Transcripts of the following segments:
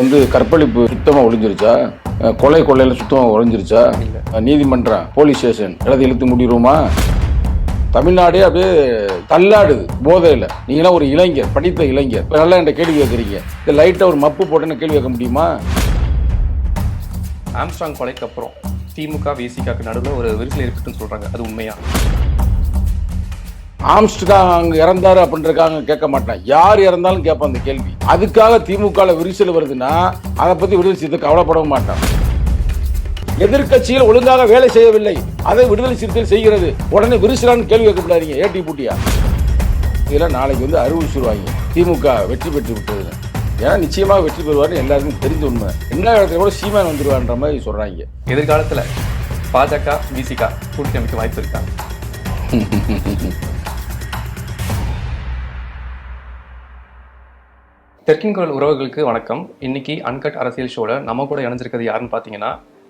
வந்து கற்பழிப்பு சுத்தமாக ஒழிஞ்சிருச்சா? கொள்ளையில சுத்தமாக ஒழிஞ்சிருச்சா? நீதிமன்றம், போலீஸ் ஸ்டேஷன் எல்லாத்தையும் இழுத்து முடிடுவோமா? தமிழ்நாடே அப்படியே தள்ளாடுது போதையில். நீங்களாம் ஒரு இளைஞர், படித்த இளைஞர், இப்போ நல்லா என்கிட்ட கேள்வி கேட்குறீங்க. இந்த லைட்டாக ஒரு மப்பு போட்டுன்னு கேள்வி கேட்க முடியுமா? ஆம்ஸ்ட்ராங் கொலைக்கு அப்புறம் திமுக விசிகாக்கு நடுவில் ஒரு விரிசல் ஏற்பட்டுன்னு சொல்கிறாங்க, அது உண்மையா? ஆம்ஸ்ட்ராங் இறந்தாரு அப்படின்றக்காக கேட்க மாட்டேன். யார் இறந்தாலும் கேட்பேன் அந்த கேள்வி. அதுக்காக திமுக விரிசல் வருதுன்னா அதை பற்றி விடுதலை சிறுத்தை கவலைப்படவும் மாட்டான். எதிர்கட்சிகள் ஒழுங்காக வேலை செய்யவில்லை, அதை விடுதலை சிறுத்தைகள் செய்கிறது. உடனே விரிசலான்னு கேள்வி கேட்கப்படாதீங்க. ஏடி பூட்டியா இதெல்லாம் நாளைக்கு வந்து அறிவிச்சிருவாங்க திமுக வெற்றி பெற்று விட்டது. ஏன்னா நிச்சயமாக வெற்றி பெறுவார்னு எல்லாருக்கும் தெரிஞ்ச உண்மை. எல்லா இடத்துல கூட சீமான் வந்துருவான்ற மாதிரி சொல்றாங்க. எதிர்காலத்தில் பாஜக விசிகா கூட்டணி அமைக்க வாய்ப்பு இருக்கா? தெற்கின் குரல் உறவுகளுக்கு வணக்கம். இன்னைக்கு அன்கட் அரசியல் ஷோல நம்ம கூட இணைஞ்சிருக்கிறது யாருன்னு பார்த்தீங்கன்னா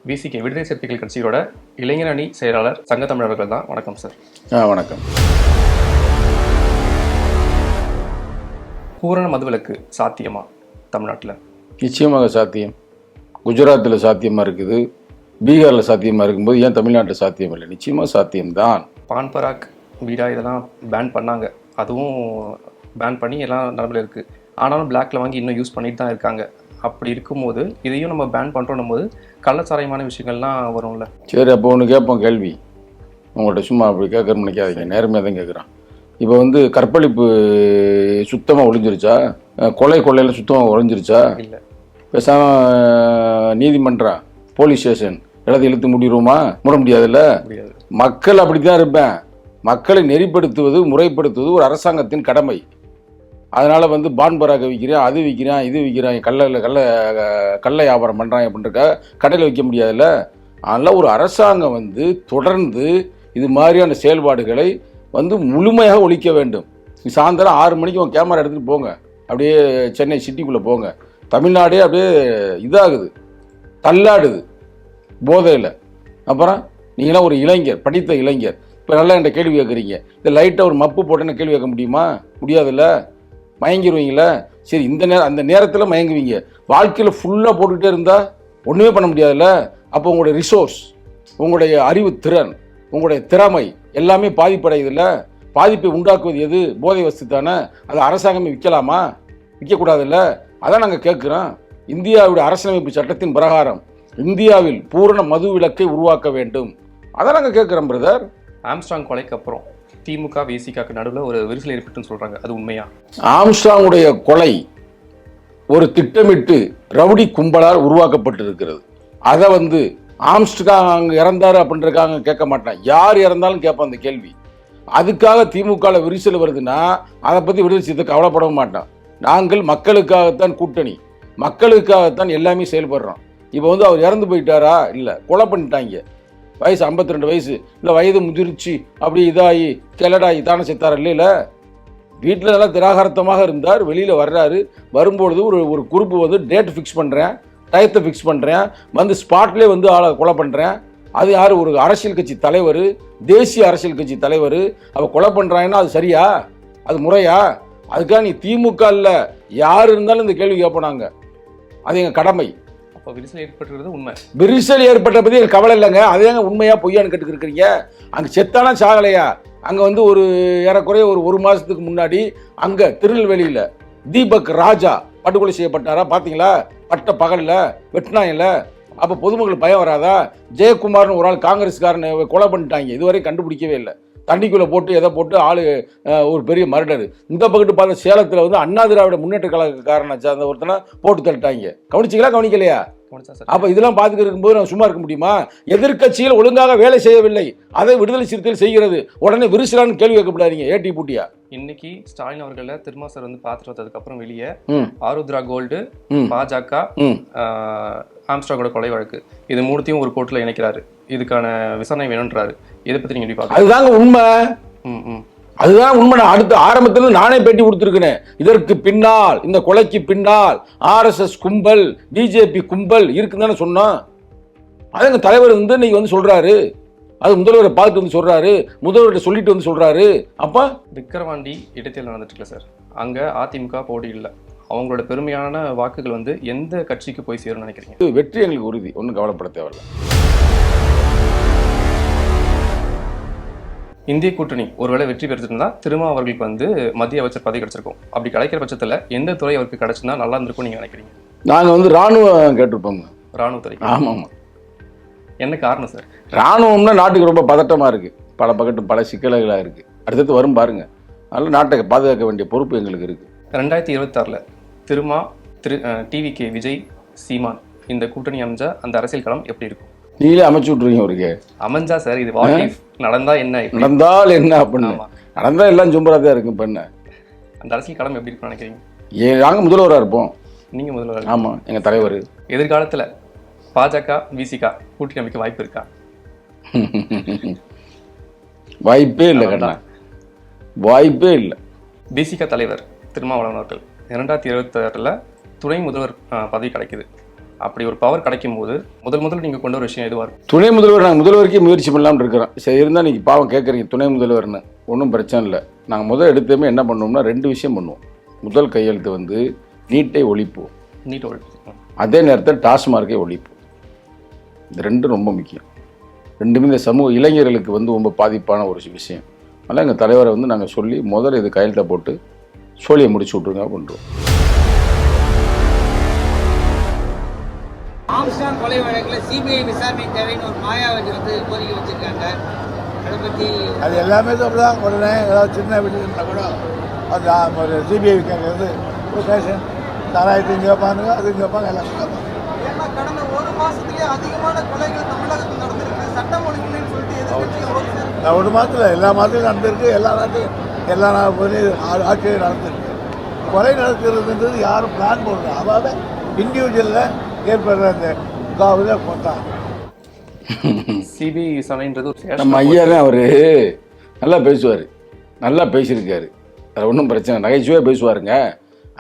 விசிகே விடுதலை சிறுத்தைகள் கட்சியோட இளைஞர் அணி செயலாளர் சங்கத்தமிழர்கள் தான். வணக்கம் சார். வணக்கம். பூரண மதுவிலக்கு சாத்தியமா தமிழ்நாட்டில்? நிச்சயமாக சாத்தியம். குஜராத்தில் சாத்தியமாக இருக்குது, பீகாரில் சாத்தியமாக இருக்கும்போது ஏன் தமிழ்நாட்டில் சாத்தியம் இல்லை? நிச்சயமாக சாத்தியம்தான். பான் பராக் பீடா இதெல்லாம் பேன் பண்ணாங்க, அதுவும் பேன் பண்ணி எல்லாம் நடைமுறையில் இருக்குது. ஆனாலும் பிளாக்ல வாங்கி இன்னும் யூஸ் பண்ணிட்டு தான் இருக்காங்க. அப்படி இருக்கும்போது இதையும் நம்ம பேன் பண்ணுறோம் போது கள்ளச்சாராயமான விஷயங்கள்லாம் வரும்ல. சரி, அப்போ ஒன்று கேட்போம் கேள்வி. உங்கள்கிட்ட சும்மா அப்படி கேட்குறோம்னு நினைக்காதீங்க, நேர்மையாக தான் கேட்குறான். இப்போ வந்து கற்பழிப்பு சுத்தமாக ஒழிஞ்சிருச்சா? கொள்ளையில சுத்தமாக ஒழிஞ்சிருச்சா? இல்லை. பேசாமல் நீதிமன்றம், போலீஸ் ஸ்டேஷன் எல்லாத்தையும் இழுத்து முடிடுவோமா? மூட முடியாதுல்ல. முடியாது. மக்கள் அப்படி தான் இருப்பேன். மக்களை நெறிப்படுத்துவது, முறைப்படுத்துவது ஒரு அரசாங்கத்தின் கடமை. அதனால் வந்து பான் பராக விற்கிறேன், அது விற்கிறேன், இது விற்கிறான், கள்ள வியாபாரம் பண்ணுறான் அப்படின்றக்க கடையில் வைக்க முடியாதுல்ல. அதனால் ஒரு அரசாங்கம் வந்து தொடர்ந்து இது மாதிரியான செயல்பாடுகளை வந்து முழுமையாக ஒழிக்க வேண்டும். சாயந்தரம் 6 மணிக்கு உங்கள் கேமரா எடுத்துகிட்டு போங்க, அப்படியே சென்னை சிட்டிக்குள்ளே போங்க. தமிழ்நாடே அப்படியே இதாகுது, தள்ளாடுது போதையில். அப்புறம் நீங்களாம் ஒரு இளைஞர், படித்த இளைஞர், இப்போ நல்லா என்கிட்ட கேள்வி கேட்குறீங்க. இந்த லைட்டாக ஒரு மப்பு போட்டுன்னு கேள்வி கேட்க முடியுமா? முடியாதுல்ல. மயங்கிடுவீங்களா? சரி, அந்த நேரத்தில் மயங்குவீங்க. வாழ்க்கையில் ஃபுல்லாக போட்டுக்கிட்டே இருந்தால் ஒன்றுமே பண்ண முடியாதுல்ல. அப்போ உங்களுடைய ரிசோர்ஸ், உங்களுடைய அறிவு திறன், உங்களுடைய திறமை எல்லாமே பாதிப்படையுதில்ல. பாதிப்பை உண்டாக்குவது எது? போதை வஸ்து தானே. அதை அரசாங்கமே விற்கலாமா? விற்கக்கூடாதுல்ல. அதான் நாங்கள் கேட்குறோம். இந்தியாவுடைய அரசியலமைப்பு சட்டத்தின் பிரகாரம் இந்தியாவில் பூரண மது விலக்கை உருவாக்க வேண்டும். அதான் நாங்கள் கேட்குறோம் பிரதர். ஆம்ஸ்ட்ராங் கொலைக்கு அப்புறம் திமுக விசிகாக்கு நடுவில் ஒரு விரிசல் ஏற்பட்டுன்னு சொல்கிறாங்க, அது உண்மையா? ஆம்ஸ்ட்ராங்குடைய கொலை ஒரு திட்டமிட்டு ரவுடி கும்பலால் உருவாக்கப்பட்டிருக்கிறது. அதை வந்து ஆம்ஸ்ட்ராங் இறந்தாரு அப்படின்றக்காக கேட்க மாட்டேன். யார் இறந்தாலும் கேட்பேன் அந்த கேள்வி. அதுக்காக திமுக விரிசல் வருதுன்னா அதை பற்றி விடுதலை சிறுத்தை கவலைப்படவும் மாட்டோம். நாங்கள் மக்களுக்காகத்தான் கூட்டணி, மக்களுக்காகத்தான் எல்லாமே செயல்படுறோம். இப்போ வந்து அவர் இறந்து போயிட்டாரா? இல்லை, கொலை பண்ணிட்டாங்க. வயசு 52 வயசு, இல்லை வயது முதிர்ச்சி, அப்படி இதாகி கிளடாகி தானே செத்தார் இல்லையில. வீட்டில் நல்லா திராகாரத்தமாக இருந்தார், வெளியில் வர்றாரு. வரும்பொழுது ஒரு குரூப்பு வந்து டேட் ஃபிக்ஸ் பண்ணுறேன், டயத்தை ஃபிக்ஸ் பண்ணுறேன், வந்து ஸ்பாட்லேயே வந்து ஆளை கொலை பண்ணுறேன். அது யார்? ஒரு அரசியல் கட்சி தலைவர், தேசிய அரசியல் கட்சி தலைவர். அவ கொலை பண்ணுறாங்கன்னா அது சரியா? அது முறையா? அதுக்காக நீ திமுக இல்லை யார் இருந்தாலும் இந்த கேள்வி கேட்போனாங்க. அது எங்கள் கடமை. அப்போ விரிசல் ஏற்பட்டுறது உண்மை. விரிசல் ஏற்பட்ட பற்றி எனக்கு கவலை இல்லைங்க. அதே உண்மையா பொய்யான்னு கேட்டுக்கிறீங்க. அங்கே செத்தானா சாகலையா? அங்கே வந்து ஒரு ஏறக்குறைய ஒரு மாதத்துக்கு முன்னாடி அங்கே திருநெல்வேலியில் தீபக் ராஜா படுகொலை செய்யப்பட்டாரா? பார்த்தீங்களா? பட்ட பகலில் வெட்டினாங்கல்ல. அப்போ பொதுமக்கள் பயம் வராதா? ஜெயக்குமார்னு ஒரு ஆள் காங்கிரஸ்காரன் கொலை பண்ணிட்டாங்க, இதுவரை கண்டுபிடிக்கவே இல்லை. தண்ணிக்குள்ளே போட்டு எதை போட்டு ஆள் ஒரு பெரிய மர்டரு. இந்த பக்கத்து பார்த்த சேலத்தில் வந்து அண்ணா திராவிட முன்னேற்ற கழகக்காரனை சார்ந்த ஒருத்தனை போட்டு தள்ளிட்டாங்க. கவனிச்சிங்களா? கவனிக்கலையா? அப்போ இதெல்லாம் பார்த்துட்டு இருக்கும்போது நம்ம சும்மா இருக்க முடியுமா? எதிர்கட்சிகள் ஒழுங்காக வேலை செய்யவில்லை, அதை விடுதலை சிறுத்தைகள் செய்கிறது. உடனே விரிசலான்னு கேள்வி கேட்கப்படாதீங்க. ஏடி பூட்டியா இன்னைக்கு ஸ்டாலின் அவர்களை திருமாசர் வந்து பார்த்துட்டு வந்ததுக்கு அப்புறம் வெளியே ஆருத்ரா கோல்டு, பாஜக, ஆம்ஸ்ட்ராங்கோட கொலை வழக்கு, இது மூணுத்தையும் ஒரு கோர்ட்டில் இணைக்கிறாரு. இதுக்கான விசாரணை வேணுன்றாரு. இதை பற்றி நீங்கள் எப்படி பார்க்க? அதுதாங்க உண்மை. அதுதான் உண்மை. நான் அடுத்த ஆரம்பத்திலிருந்து நானே பேட்டி கொடுத்துருக்கிறேன். இதற்கு பின்னால், இந்த கொலைக்கு பின்னால் RSS கும்பல், பிஜேபி கும்பல் இருக்குன்னு தானே சொன்னோம். அது எங்கள் தலைவர் வந்து இன்னைக்கு வந்து சொல்றாரு. அது முதல்வரை பார்த்து வந்து சொல்றாரு, முதல்வர்கிட்ட சொல்லிட்டு வந்து சொல்றாரு. அப்ப விக்கிரவாண்டி இடைத்தேர்தல் நடந்துட்டு இருக்குல்ல சார், அங்கே அதிமுக போட்டி இல்லை, அவங்களோட பெருமையான வாக்குகள் வந்து எந்த கட்சிக்கு போய் சேரும்னு நினைக்கிறீங்க? இது வெற்றி எங்களுக்கு உறுதி, ஒன்றும் கவலைப்பட தேவையில்லை. இந்திய கூட்டணி ஒருவேளை வெற்றி பெற்றிருந்தா திருமா அவர்களுக்கு வந்து மத்திய அமைச்சர் பதவி கிடைச்சிருக்கும். அப்படி கிடைக்கிற பட்சத்தில் எந்த துறை அவருக்கு கிடைச்சிருந்தா நல்லா இருந்திருக்கும் நீங்க நினைக்கிறீங்க? நாங்கள் வந்து ராணுவம் கேட்டிருப்போங்க. ராணுவத்துறை. ஆமாம். என்ன காரணம் சார்? ராணுவம்னா நாட்டுக்கு ரொம்ப பதட்டமாக இருக்குது, பல சிக்கல்களாக இருக்குது, அடுத்தது வரும் பாருங்க. அதனால் நாட்டை பாதுகாக்க வேண்டிய பொறுப்பு எங்களுக்கு இருக்குது. 2026 திருமா டிவிகே விஜய் சீமான் இந்த கூட்டணி அமைஞ்சா அந்த அரசியல் களம் எப்படி இருக்கும்? நீங்களே அமைச்சு விட்ருவீங்க அவருக்கு. அமைஞ்சா சார் இது நடந்தா என்ன, நடந்தால் என்ன அப்படின்னு நடந்தால் எல்லாம் சும்பராக தான் இருக்கும். இப்போ என்ன அந்த அரசியல் களம் எப்படி இருக்குன்னு நினைக்கிறீங்க? நாங்கள் முதல்வராக இருப்போம். நீங்கள் முதல்வர்? ஆமாம், எங்கள் தலைவர். எதிர்காலத்தில் பாஜக விசிக கூட்டணி அமைக்க வாய்ப்பு இருக்கா? வாய்ப்பே இல்லை கண்ணா, வாய்ப்பே இல்லை. பிசிக தலைவர் திருமாவளவன் அவர்கள் 2026 துணை முதல்வர் பதவி கிடைக்குது. அப்படி ஒரு பவர் கிடைக்கும் போது முதல் நீங்கள் கொண்ட ஒரு விஷயம் எதுவாக இருக்கும்? துணை முதல்வர் நாங்கள் முதல்வருக்கே முயற்சி பண்ணலாம்னு இருக்கிறோம். சரி, இருந்தால் நீங்கள் பாவம் கேட்குறீங்க துணை முதல்வர்னு. ஒன்றும் பிரச்சனை இல்லை. நாங்கள் முதல் எடுத்ததுமே என்ன பண்ணுவோம்னா 2 விஷயம் பண்ணுவோம். முதல் கையெழுத்து வந்து நீட்டை ஒழிப்போம். நீட்டை ஒழிப்போம். அதே நேரத்தில் டாஸ்மார்க்கை ஒழிப்போம். இந்த 2 ரொம்ப முக்கியம். 2மே இந்த சமூக இளைஞர்களுக்கு வந்து ரொம்ப பாதிப்பான ஒரு விஷயம். அதனால் எங்கள் தலைவரை வந்து நாங்கள் சொல்லி முதல்ல இது கையெழுத்தை போட்டு சோழியை முடிச்சு விட்ருங்க பண்ணுறோம். ஆம்ஸ்ட்ராங் கொலை வழக்கில் சிபிஐ விசாரணை தேவைன்னு ஒரு மாயாவதி வந்து கோரிக்கை வச்சிருக்காங்க. அதை பற்றி அது எல்லாமே தான் உடனே ஏதாவது சின்ன விஷயம் கூட அந்த ஒரு சிபிஐ விசாரிக்கிறது ஒரு ஸ்டேஷன் சாராயத்தை இங்கே வைப்பாங்க, அது இங்கே வைப்பாங்க, எல்லாம் வைப்பாங்க. ஏன்னா கடந்த 1 மாசத்துலேயே அதிகமான கொலைகள் தமிழகத்தில் நடந்திருக்கு. சட்டம் ஒழுங்குன்னு சொல்லிட்டு எதிர்கட்சி 1 மாதத்தில் எல்லா மாதத்துலையும் நடந்திருக்கு. எல்லா நாட்டையும் எல்லா ஆட்சியும் நடந்திருக்கு. கொலை நடக்கிறதுன்றது யாரும் பிளான் போடுறது, அதாவது இண்டிவிஜுவலில் ஏற்படுற அந்த காவல போட்டாங்க. சிபிஐ விசாரணைன்றது நம்ம ஐயா தான், அவர் நல்லா பேசுவார், நல்லா பேசியிருக்காரு. அது ஒன்றும் பிரச்சனை, நகைச்சுவையாக பேசுவாருங்க.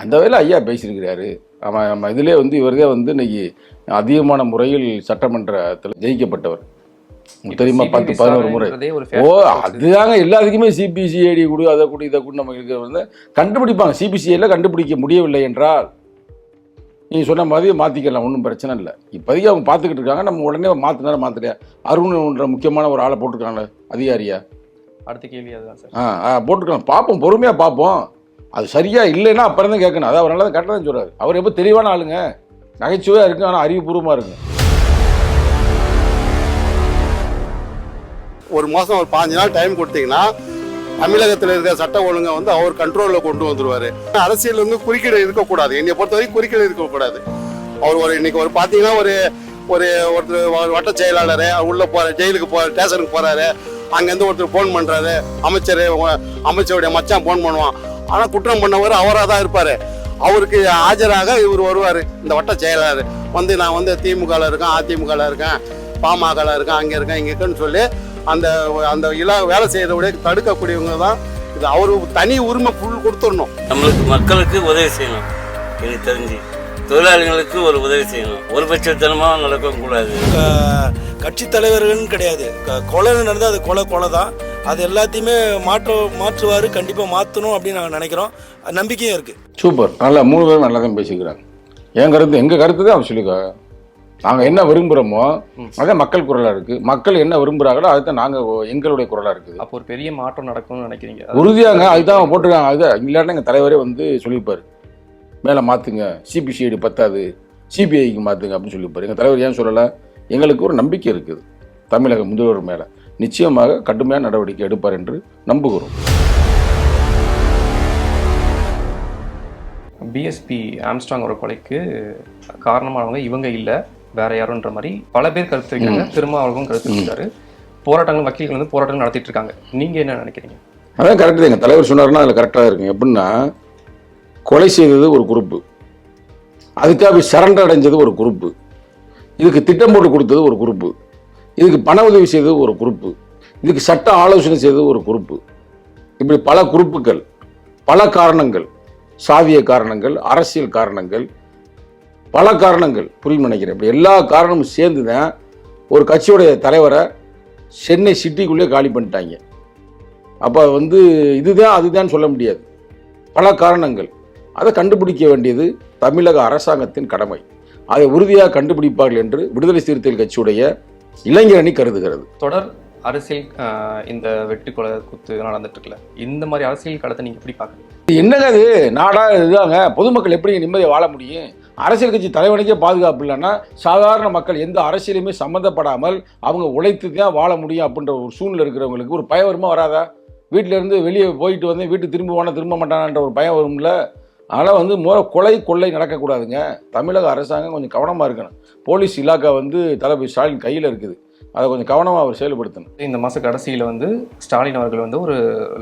அந்த வகையில் ஐயா பேசியிருக்கிறாரு. நம்ம இதிலே வந்து இவர் தான் வந்து இன்னைக்கு அதிகமான முறையில் சட்டமன்றத்தில் ஜெயிக்கப்பட்டவர் தெரியுமா, 10-11 முறை. அதுதாங்க எல்லாத்துக்குமே சிபிசிஐடி கொடு, அதை கொடு, இதை கூட நம்ம இருக்கிற வந்து கண்டுபிடிப்பாங்க. சிபிசிஐடியில் கண்டுபிடிக்க முடியவில்லை என்றால் நீங்கள் சொன்ன மாதிரி மாற்றிக்கலாம், ஒன்றும் பிரச்சனை இல்லை. இப்போதைக்கு அவங்க பார்த்துக்கிட்டு இருக்காங்க. நம்ம உடனே மாற்றினா அருண்ன்ற முக்கியமான ஒரு ஆளை போட்டிருக்காங்க அதிகாரியா. அடுத்த கேள்வி அதுதான் சார். போட்டிருக்காங்க, பார்ப்போம், பொறுமையாக பார்ப்போம். அது சரியா இல்லைன்னா அப்புறம் தான் கேட்கணும். அது அவர் நல்லா கரெக்டாக தான் சொல்கிறார். அவர் எப்போ தெளிவான ஆளுங்க, நகைச்சுவையாக இருக்குது, ஆனால் அறிவுபூர்வமாக இருக்குங்க. ஒரு மாதம் ஒரு 15 நாள் டைம் கொடுத்தீங்கன்னா தமிழகத்தில் இருக்கிற சட்ட ஒழுங்கை வந்து அவர் கண்ட்ரோலில் கொண்டு வந்துருவார். அரசியல் வந்து குறுக்கீடு இருக்கக்கூடாது. என்னை பொறுத்த வரைக்கும் குறுக்கீடு இருக்கக்கூடாது. அவர் இன்னைக்கு பார்த்தீங்கன்னா ஒருத்தர் வட்ட செயலாளர் உள்ள ஜெயிலுக்கு ஸ்டேஷனுக்கு போறாரு. அங்கேருந்து ஒருத்தர் ஃபோன் பண்றாரு, அமைச்சருடைய மச்சான் ஃபோன் பண்ணுவான். ஆனால் குற்றம் பண்ணவர் அவராக தான் இருப்பார். அவருக்கு ஆஜராக இவர் வருவார். இந்த வட்ட செயலாளர் வந்து நான் வந்து திமுகவில் இருக்கேன், அதிமுகவில் இருக்கேன், பாமகவில் இருக்கேன், அங்கே இருக்கேன், இங்கே இருக்குன்னு சொல்லி அந்த வேலை செய்யறத தடுக்கக்கூடியவங்க தான் இது. அவரு தனி உரிமை ஃபுல் கொடுத்துடணும். நம்மளுக்கு மக்களுக்கு உதவி செய்யணும். எனக்கு தெரிஞ்சு தொழிலாளிகளுக்கு ஒரு உதவி செய்யணும். ஒரு பட்சத்தனமாக நடக்கக்கூடாது. கட்சி தலைவர்கள்னு கிடையாது, கொலை நடந்தால் அது கொலை தான். அது எல்லாத்தையுமே மாற்றுவார், கண்டிப்பாக மாற்றணும் அப்படின்னு நாங்கள் நினைக்கிறோம். நம்பிக்கையும் இருக்குது. சூப்பர், நல்லா 3 பேரும் நல்லா தான் பேசிக்கிறாங்க. எங்கள் கருத்து தான் அவர் சொல்லிக்கோ. நாங்கள் என்ன விரும்புகிறோமோ அதான் மக்கள் குரலாக இருக்குது. மக்கள் என்ன விரும்புகிறாங்களோ அதுதான் நாங்கள் எங்களுடைய குரலாக இருக்குது. அப்போ ஒரு பெரிய மாற்றம் நடக்கும்னு நினைக்கிறீங்க? உறுதியாங்க, அதுதான் போட்டிருக்காங்க. அதுதான் இல்லாட்டினா எங்கள் தலைவரே வந்து சொல்லியிருப்பார், மேலே மாற்றுங்க, சிபிசிஐடி பத்தாது, சிபிஐக்கு மாற்றுங்க அப்படின்னு சொல்லியிருப்பார். எங்கள் தலைவர் ஏன் சொல்லலை? எங்களுக்கு ஒரு நம்பிக்கை இருக்குது தமிழக முதல்வர் மேலே. நிச்சயமாக கடுமையான நடவடிக்கை எடுப்பார் என்று நம்புகிறோம். பிஎஸ்பி ஆம்ஸ்ட்ராங் ஒரு கொலைக்கு காரணமானவங்க இவங்க இல்லை, வேற யாருன்ற மாதிரி பல பேர் கருத்து வைக்கிறாங்க. திருமாவளவன் கருத்து வச்சிருக்காரு. போராட்டங்கள், வக்கீல்கள் வந்து போராட்டங்கள் நடத்திட்டு இருக்காங்க. நீங்க என்ன நினைக்கிறீங்க? அதான் கரெக்டு. எங்கள் தலைவர் சொன்னார்னா அதில் கரெக்டாக இருக்குங்க. எப்படின்னா, கொலை செய்தது ஒரு குரூப்பு, அதுக்காக சரண்டர் அடைஞ்சது ஒரு குரூப்பு, இதுக்கு திட்டம் போட்டு கொடுத்தது ஒரு குரூப்பு, இதுக்கு பண உதவி செய்தது ஒரு குரூப்பு, இதுக்கு சட்ட ஆலோசனை செய்தது ஒரு குரூப்பு. இப்படி பல குரூப்புகள், பல காரணங்கள், சாதிய காரணங்கள், அரசியல் காரணங்கள், பல காரணங்கள், புரியும் நினைக்கிறேன். இப்படி எல்லா காரணமும் சேர்ந்து தான் ஒரு கட்சியுடைய தலைவரை சென்னை சிட்டிக்குள்ளே காலி பண்ணிட்டாங்க. அப்போ வந்து இதுதான் அதுதான் சொல்ல முடியாது, பல காரணங்கள். அதை கண்டுபிடிக்க வேண்டியது தமிழக அரசாங்கத்தின் கடமை. அதை உறுதியாக கண்டுபிடிப்பார்கள் என்று விடுதலை சிறுத்தைகள் கட்சியுடைய இளைஞரணி கருதுகிறது. தொடர் அரசியல் இந்த வெட்டு கொலை குத்து நடந்துட்டு இருக்குல்ல, இந்த மாதிரி அரசியல் களத்தை நீங்க எப்படி பாக்குறீங்க? என்னங்க அது நாடா இதுதாங்க? பொதுமக்கள் எப்படி நிம்மதியாக வாழ முடியும்? அரசியல் கட்சி தலைவனுக்கே பாதுகாப்பு இல்லைன்னா சாதாரண மக்கள் எந்த அரசியலுமே சம்மந்தப்படாமல் அவங்க உழைத்து தான் வாழ முடியும் அப்படின்ற ஒரு சூழ்நிலை இருக்கிறவங்களுக்கு ஒரு பயம் வருமா வராதா? வீட்டிலேருந்து வெளியே போயிட்டு வந்து வீட்டுக்கு திரும்ப மாட்டானான்ற ஒரு பயம் வரும்ல. அதனால் வந்து கொலை கொள்ளை நடக்கக்கூடாதுங்க. தமிழக அரசாங்கம் கொஞ்சம் கவனமாக இருக்கணும். போலீஸ் இலாக்கா வந்து தளபதி ஸ்டாலின் கையில் இருக்குது. அதை கொஞ்சம் கவனமாக அவர் செயல்படுத்தணும். இந்த மாத கடைசியில் வந்து ஸ்டாலின் அவர்கள் வந்து ஒரு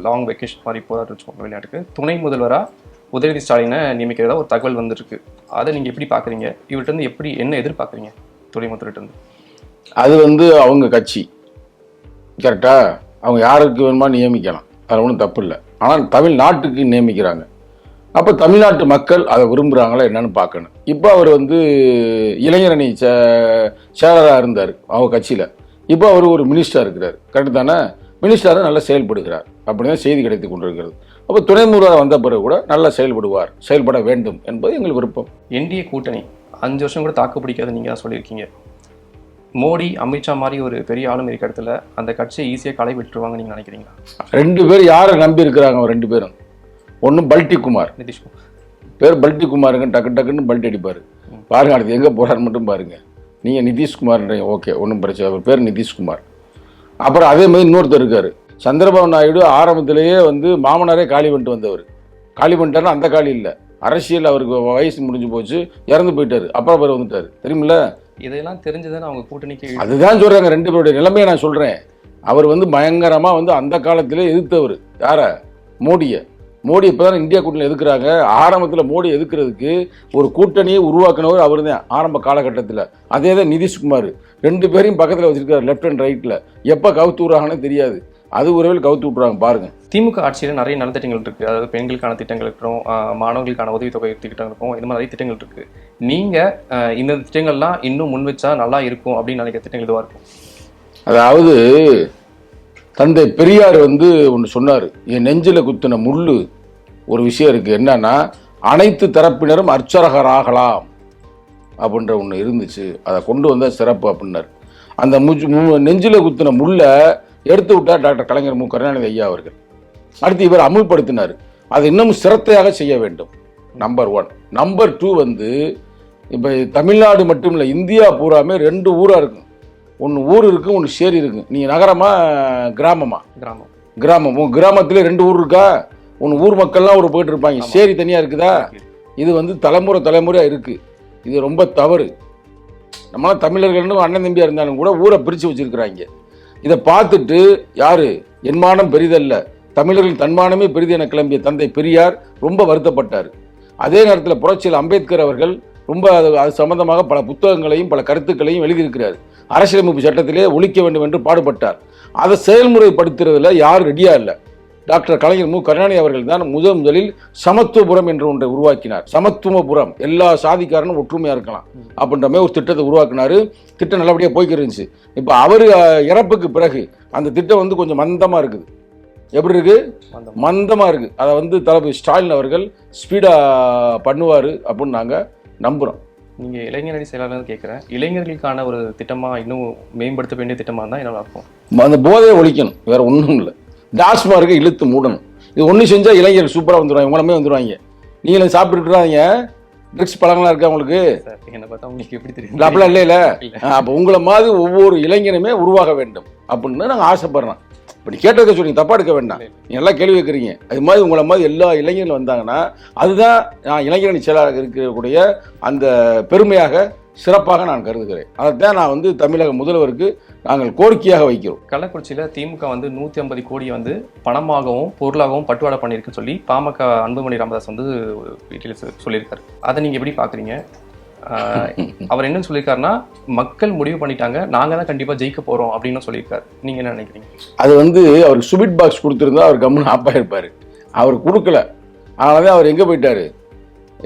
லாங் வெக்கேஷன் மாதிரி போகிறாரு வச்சுக்கோங்க வெளிநாட்டுக்கு. துணை முதல்வராக உதயநிதி ஸ்டாலினை நியமிக்கிறதா ஒரு தகவல் வந்துருக்கு. அதை நீங்கள் எப்படி பார்க்குறீங்க? இவர்கிட்ட எப்படி என்ன எதிர்பார்க்குறீங்க துணை முதல்வர்கிட்ட? அது வந்து அவங்க கட்சி கரெக்டாக, அவங்க யாருக்கு வேணுமா நியமிக்கலாம், அதில் ஒன்றும் தப்பு இல்லை. ஆனால் தமிழ்நாட்டுக்கு நியமிக்கிறாங்க. அப்போ தமிழ்நாட்டு மக்கள் அதை விரும்புகிறாங்களா என்னன்னு பார்க்கணும். இப்போ அவர் வந்து இளைஞரணி செயலராக இருந்தார் அவங்க கட்சியில். இப்போ அவர் ஒரு மினிஸ்டராக இருக்கிறார். கரெக்டு தானே? மினிஸ்டராக நல்லா செயல்படுகிறார் அப்படி தான் செய்தி கிடைத்து கொண்டிருக்கிறது. அப்போ துணை முதல்வர் வந்த பிறகு கூட நல்லா செயல்பட வேண்டும் என்பது எங்களுக்கு விருப்பம். என்டிஏ கூட்டணி 5 வருஷம் கூட தாக்கு பிடிக்காது நீங்கள் தான் சொல்லியிருக்கீங்க. மோடி அமித்ஷா மாதிரி ஒரு பெரிய ஆளும் இருக்க இடத்துல அந்த கட்சியை ஈஸியாக களை விட்டுருவாங்க நீங்கள் நினைக்கிறீங்களா? 2 பேர் யாரை நம்பி இருக்கிறாங்க? அவர் 2 பேரும். ஒன்று பல்டி குமார், நிதிஷ்குமார் பேர் பல்டி குமாருங்க, டக்குன்னு பல்ட்டி அடிப்பார். பாருங்க அடுத்து எங்கே போகிறாரு மட்டும் பாருங்க. நீங்கள் நிதிஷ்குமார்ன்றீங்க, ஓகே ஒன்றும் பிரச்சனை. அவர் பேர் நிதிஷ்குமார். அப்புறம் அதே மாதிரி இன்னொருத்தர் இருக்கார் சந்திரபாபு நாயுடு. ஆரம்பத்திலேயே வந்து மாமனாரே காலி பண்ணிட்டு வந்தவர். காலி பண்ணிட்டாருன்னா அந்த காலி இல்லை, அரசியல் அவருக்கு வயசு முடிஞ்சு போச்சு, இறந்து போயிட்டாரு. அப்புறம் பேர் வந்துட்டார் தெரியுமில்ல. இதெல்லாம் தெரிஞ்சதுன்னு அவங்க கூட்டணிக்கு அதுதான் சொல்கிறாங்க. 2 பேருடைய நிலைமையை நான் சொல்கிறேன். அவர் வந்து பயங்கரமாக வந்து அந்த காலத்திலே எதிர்த்தவர் யாரை? மோடி இப்போ தான் இந்தியா கூட்டணி எதுக்குறாங்க. ஆரம்பத்தில் மோடி எதுக்குறதுக்கு ஒரு கூட்டணியை உருவாக்குனவர் அவர் தான் ஆரம்ப காலகட்டத்தில். அதே தான் நிதிஷ்குமார். 2 பேரையும் பக்கத்தில் வச்சிருக்காரு, லெஃப்ட் அண்ட் ரைட்டில். எப்போ கவுத்து விட்றாங்கன்னு தெரியாது. அது ஒருவேளை கவுத்து விட்றாங்க பாருங்க. திமுக ஆட்சியில் நிறைய நலத்திட்டங்கள் இருக்குது. அதாவது பெண்களுக்கான திட்டங்கள் இருக்கட்டும், மாணவர்களுக்கான உதவித்தொகை திட்டம் இருக்கும், இந்த மாதிரி நிறைய திட்டங்கள் இருக்குது. நீங்கள் இந்த திட்டங்கள்லாம் இன்னும் முன் வச்சா நல்லா இருக்கும் அப்படின்னு நினைக்கிற திட்டங்கள் இதுவாக இருக்கும். அதாவது தந்தை பெரியார் வந்து ஒன்று சொன்னார், என் நெஞ்சில் குத்தின முள்ளு ஒரு விஷயம் இருக்குது. என்னன்னா அனைத்து தரப்பினரும் அர்ச்சகராகலாம் அப்படின்ற ஒன்று இருந்துச்சு, அதை கொண்டு வந்தால் சிறப்பு அப்படின்னார். அந்த நெஞ்சில் குத்தின முள்ளை எடுத்து விட்டார் டாக்டர் கலைஞர் கருணாநிதி ஐயா அவர்கள். அடுத்து இவர் அமுல்படுத்தினார். அதை இன்னமும் சிரத்தையாக செய்ய வேண்டும். நம்பர் 1. நம்பர் 2 வந்து இப்போ தமிழ்நாடு மட்டும் இல்லை, இந்தியா பூராமே 2 ஊராக இருக்கும். ஒன்று ஊர் இருக்குது, ஒன்று சேரி இருக்குது. நீங்கள் நகரமா கிராமமா? கிராமம். உங்கள் கிராமத்திலே 2 ஊர் இருக்கா? ஒன்று ஊர் மக்கள்லாம் ஒரு போயிட்டு இருப்பாங்க, சேரி தனியாக இருக்குதா? இது வந்து தலைமுறையாக இருக்குது. இது ரொம்ப தவறு. நம்மளாம் தமிழர்கள்னு அண்ணன் தம்பியாக இருந்தாலும் கூட ஊரை பிரித்து வச்சுருக்கிறாங்க. இதை பார்த்துட்டு யார் என்மானம் பெரிதல்ல, தமிழர்களின் தன்மானமே பெரிது என கிளம்பிய தந்தை பெரியார் ரொம்ப வருத்தப்பட்டார். அதே நேரத்தில் புரட்சியில் அம்பேத்கர் அவர்கள் ரொம்ப அது சம்பந்தமாக பல புத்தகங்களையும் பல கருத்துக்களையும் எழுதியிருக்கிறார். அரசியலமைப்பு சட்டத்திலே ஒழிக்க வேண்டும் என்று பாடுபட்டார். அதை செயல்முறைப்படுத்துறதுல யாரும் ரெடியா இல்லை. டாக்டர் கலைஞர் கருணாநிதி அவர்கள் தான் முதலில் சமத்துவபுரம் என்று ஒன்றை உருவாக்கினார். சமத்துவபுரம், எல்லா சாதிக்காரனும் ஒற்றுமையாக இருக்கலாம் அப்படின்ற மாதிரி ஒரு திட்டத்தை உருவாக்கினார். திட்டம் நல்லபடியாக போய்க்கு இருந்துச்சு. இப்போ அவர் இறப்புக்கு பிறகு அந்த திட்டம் வந்து கொஞ்சம் மந்தமாக இருக்குது. எப்படி இருக்குது? மந்தமாக இருக்குது. அதை வந்து தளபதி ஸ்டாலின் அவர்கள் ஸ்பீடாக பண்ணுவார் அப்படின்னு நாங்கள் நம்புகிறோம். நீங்கள் இளைஞரணி செயலாளர் கேட்குறேன், இளைஞர்களுக்கான ஒரு திட்டமாக இன்னும் மேம்படுத்த வேண்டிய திட்டமாக இருந்தால் என்ன இருக்கும்? அந்த போதையை ஒழிக்கணும், வேறு ஒன்றும் இல்லை. டாஸ்மார்க்கை இழுத்து மூடணும். இது ஒன்று செஞ்சால் இளைஞர்கள் சூப்பராக வந்துடுவாங்க, உங்களமே வந்துடுவாங்க. நீங்களும் சாப்பிட்டுருக்காங்க, ட்ரிக்ஸ் பழங்களாக இருக்கா உங்களுக்கு? என்னை பார்த்தா உங்களுக்கு எப்படி தெரியும்? அப்படிலாம் இல்லை. அப்போ உங்களை மாதிரி ஒவ்வொரு இளைஞனுமே உருவாக வேண்டும் அப்படின்னு நாங்கள் ஆசைப்படுறோம். இப்படி கேட்டதை சொல்லுங்க, தப்பா எடுக்க வேண்டாம். நீங்கள் எல்லாம் கேள்வி வைக்கிறீங்க. அது மாதிரி உங்களை மாதிரி எல்லா இளைஞர்களும் வந்தாங்கன்னா அதுதான் நான் இளைஞரணி செயலாளர் இருக்கக்கூடிய அந்த பெருமையாக சிறப்பாக நான் கருதுகிறேன். அதைத்தான் நான் வந்து தமிழக முதல்வருக்கு நாங்கள் கோரிக்கையாக வைக்கிறோம். கள்ளக்குறிச்சியில் திமுக வந்து 150 கோடியை வந்து பணமாகவும் பொருளாகவும் பட்டுவாடா பண்ணியிருக்குன்னு சொல்லி பாமக அன்புமணி ராமதாஸ் வந்து வீட்டில் சொல்லியிருக்காரு. அதை நீங்கள் எப்படி பார்க்குறீங்க? அவர் என்ன சொல்லியிருக்காருன்னா, மக்கள் முடிவு பண்ணிட்டாங்க, நாங்கள் தான் கண்டிப்பாக ஜெயிக்க போகிறோம் அப்படின்னு சொல்லியிருக்காரு. நீங்கள் என்ன நினைக்கிறீங்க? அது வந்து அவருக்கு சுபிட் பாக்ஸ் கொடுத்துருந்தா அவர் கம்முன்னு ஆப்பாக இருப்பார். அவர் கொடுக்கல. அதனால தான் அவர் எங்கே போயிட்டார்?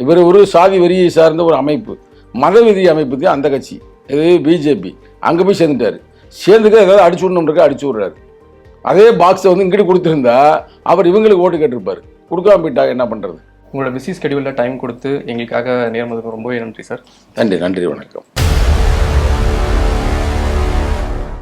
இவர் ஒரு சாதி வெறியை சார்ந்த ஒரு அமைப்பு, மதவெறி அமைப்பு தான் அந்த கட்சி, இது பிஜேபி. அங்கே போய் சேர்ந்துட்டார். சேர்ந்துக்க ஏதாவது அடிச்சு விடணுன்றக்க அடிச்சு விட்றாரு. அதே பாக்ஸை வந்து இங்கிட்டு கொடுத்துருந்தா அவர் இவங்களுக்கு ஓட்டு கேட்டிருப்பார். கொடுக்காம போயிட்டாங்க, என்ன பண்ணுறது? உங்களோட பிஸி ஸ்கெடியூலில் டைம் கொடுத்து எங்களுக்காக நேரம் ரொம்பவே நன்றி சார். நன்றி, நன்றி, வணக்கம்.